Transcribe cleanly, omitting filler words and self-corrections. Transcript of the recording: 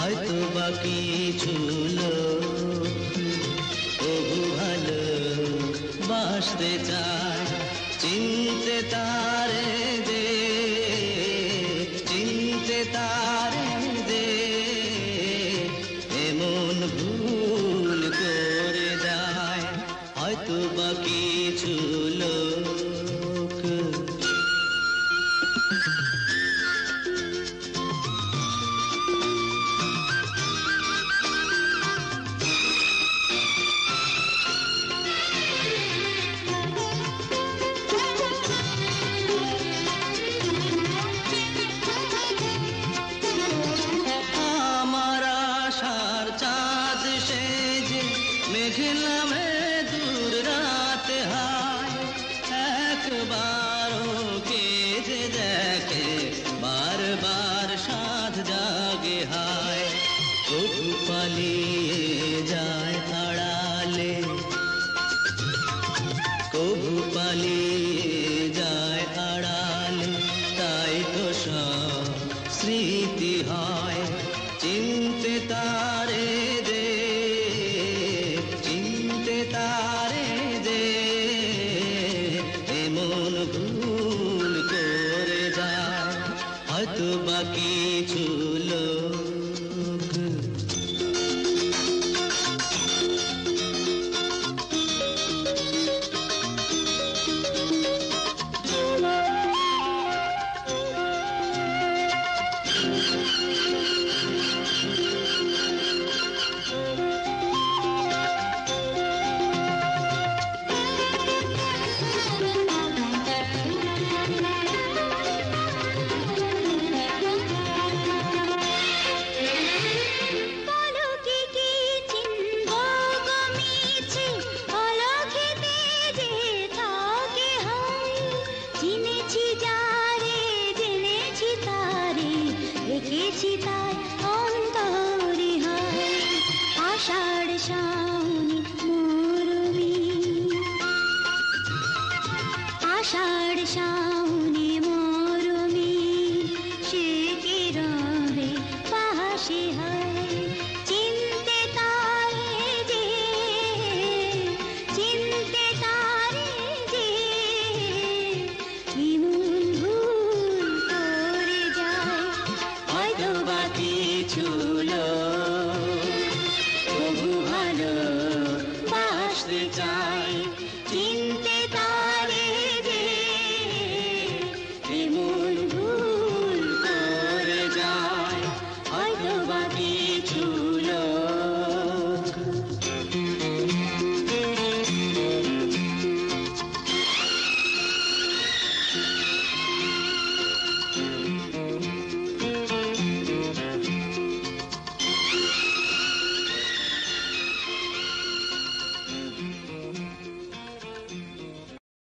হয়তো বা কিছু লোক তবু ভালো বাসতে চায়, চিনতে তারে দে, চিনতে তারে দে, এমন ভুল করে যায় হয়তো বা কিছু লোক। মেঘলা দূর রাত হায়, একবারও কে যে দেখে বারবার সাধ জাগে হায়। তবু পালিয়ে যায় আড়ালে, তবু পালিয়ে যায় আড়ালে, তাই তো সব স্মৃতি হয়। চিনতে তারে দে, তারে দে, এমন ভুল করে যায় হয়তো বা কিছু লোক। রেখেছি তাই অন্তরে হয় আষাঢ় শাওনে মরুমি, আষাঢ় শাওনে মরুমি, সে কি রবে পাশে হয়।